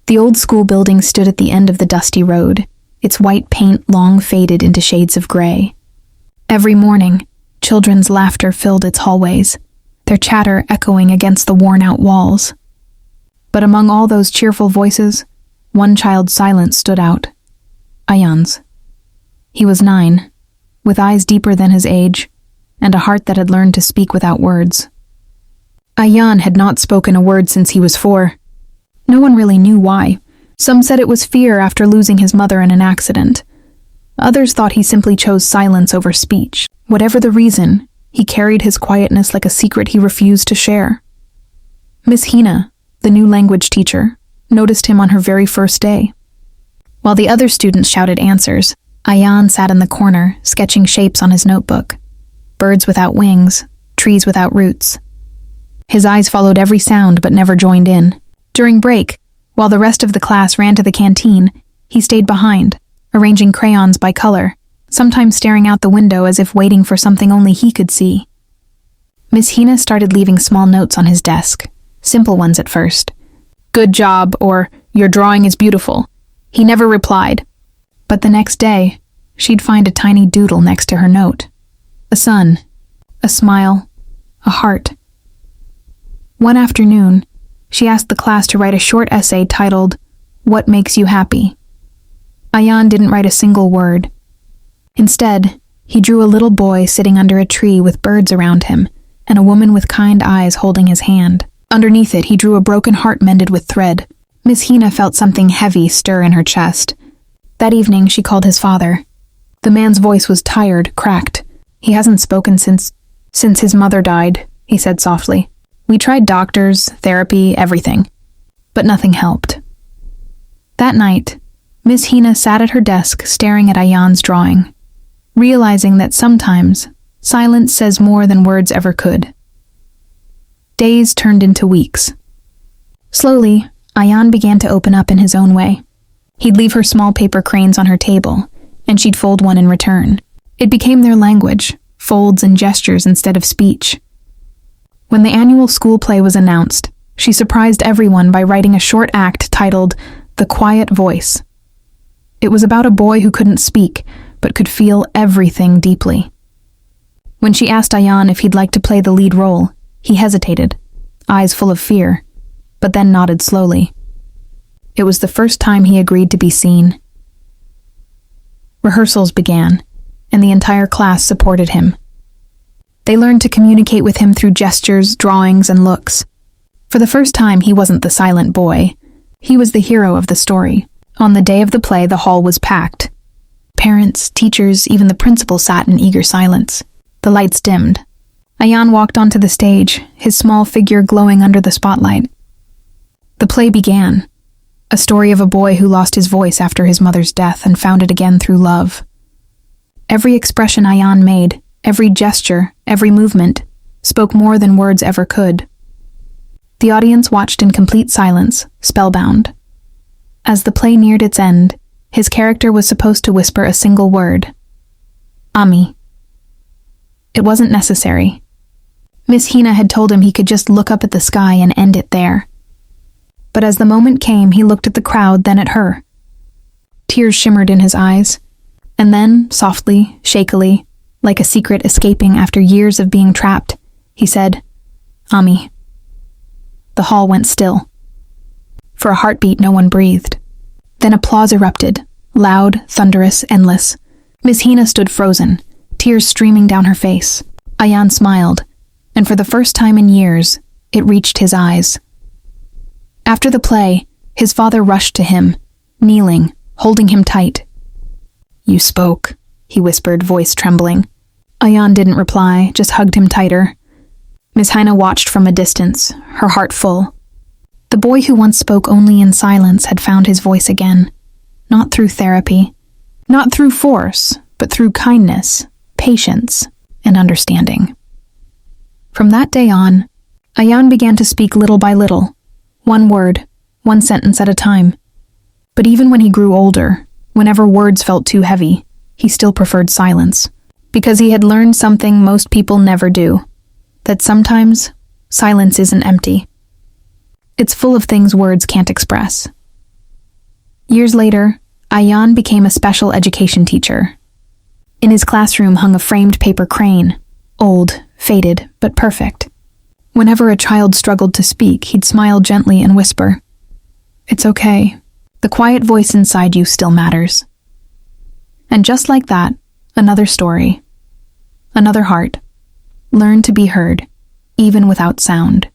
The old school building stood at the end of the dusty road, its white paint long faded into shades of gray. Every morning, children's laughter filled its hallways, their chatter echoing against the worn-out walls. But among all those cheerful voices, one child's silence stood out. Ayan's. He was 9, with eyes deeper than his age, and a heart that had learned to speak without words. Ayan had not spoken a word since he was 4. No one really knew why. Some said it was fear after losing his mother in an accident. Others thought he simply chose silence over speech. Whatever the reason, he carried his quietness like a secret he refused to share. Miss Hina, the new language teacher, noticed him on her very first day. While the other students shouted answers, Ayan sat in the corner, sketching shapes on his notebook. Birds without wings, trees without roots. His eyes followed every sound but never joined in. During break, while the rest of the class ran to the canteen, he stayed behind, arranging crayons by color, sometimes staring out the window as if waiting for something only he could see. Miss Hina started leaving small notes on his desk, simple ones at first. "Good job," or "Your drawing is beautiful." He never replied. But the next day, she'd find a tiny doodle next to her note. A sun, a smile, a heart. One afternoon, she asked the class to write a short essay titled, "What Makes You Happy?" Ayan didn't write a single word. Instead, he drew a little boy sitting under a tree with birds around him, and a woman with kind eyes holding his hand. Underneath it, he drew a broken heart mended with thread. Miss Hina felt something heavy stir in her chest. That evening, she called his father. The man's voice was tired, cracked. "He hasn't spoken since his mother died," he said softly. "We tried doctors, therapy, everything, but nothing helped." That night, Miss Hina sat at her desk staring at Ayan's drawing, realizing that sometimes silence says more than words ever could. Days turned into weeks. Slowly, Ayan began to open up in his own way. He'd leave her small paper cranes on her table, and she'd fold one in return. It became their language, folds and gestures instead of speech. When the annual school play was announced, she surprised everyone by writing a short act titled "The Quiet Voice." It was about a boy who couldn't speak, but could feel everything deeply. When she asked Ayan if he'd like to play the lead role, he hesitated, eyes full of fear, but then nodded slowly. It was the first time he agreed to be seen. Rehearsals began, and the entire class supported him. They learned to communicate with him through gestures, drawings, and looks. For the first time, he wasn't the silent boy. He was the hero of the story. On the day of the play, the hall was packed. Parents, teachers, even the principal sat in eager silence. The lights dimmed. Ayan walked onto the stage, his small figure glowing under the spotlight. The play began, a story of a boy who lost his voice after his mother's death and found it again through love. Every expression Ayan made, every gesture, every movement, spoke more than words ever could. The audience watched in complete silence, spellbound. As the play neared its end, his character was supposed to whisper a single word. Ami. It wasn't necessary. Miss Hina had told him he could just look up at the sky and end it there. But as the moment came, he looked at the crowd, then at her. Tears shimmered in his eyes, and then, softly, shakily, like a secret escaping after years of being trapped, he said, "Ami." The hall went still. For a heartbeat, no one breathed. Then applause erupted, loud, thunderous, endless. Miss Hina stood frozen, tears streaming down her face. Ayan smiled, and for the first time in years, it reached his eyes. After the play, his father rushed to him, kneeling, holding him tight. "You spoke," he whispered, voice trembling. Ayan didn't reply, just hugged him tighter. Miss Hina watched from a distance, her heart full. The boy who once spoke only in silence had found his voice again, not through therapy, not through force, but through kindness, patience, and understanding. From that day on, Ayan began to speak little by little, one word, one sentence at a time. But even when he grew older, whenever words felt too heavy, he still preferred silence, because he had learned something most people never do, that sometimes silence isn't empty. It's full of things words can't express. Years later, Ayan became a special education teacher. In his classroom hung a framed paper crane, old, faded, but perfect. Whenever a child struggled to speak, he'd smile gently and whisper, "It's okay. The quiet voice inside you still matters." And just like that, another story, another heart, learned to be heard, even without sound.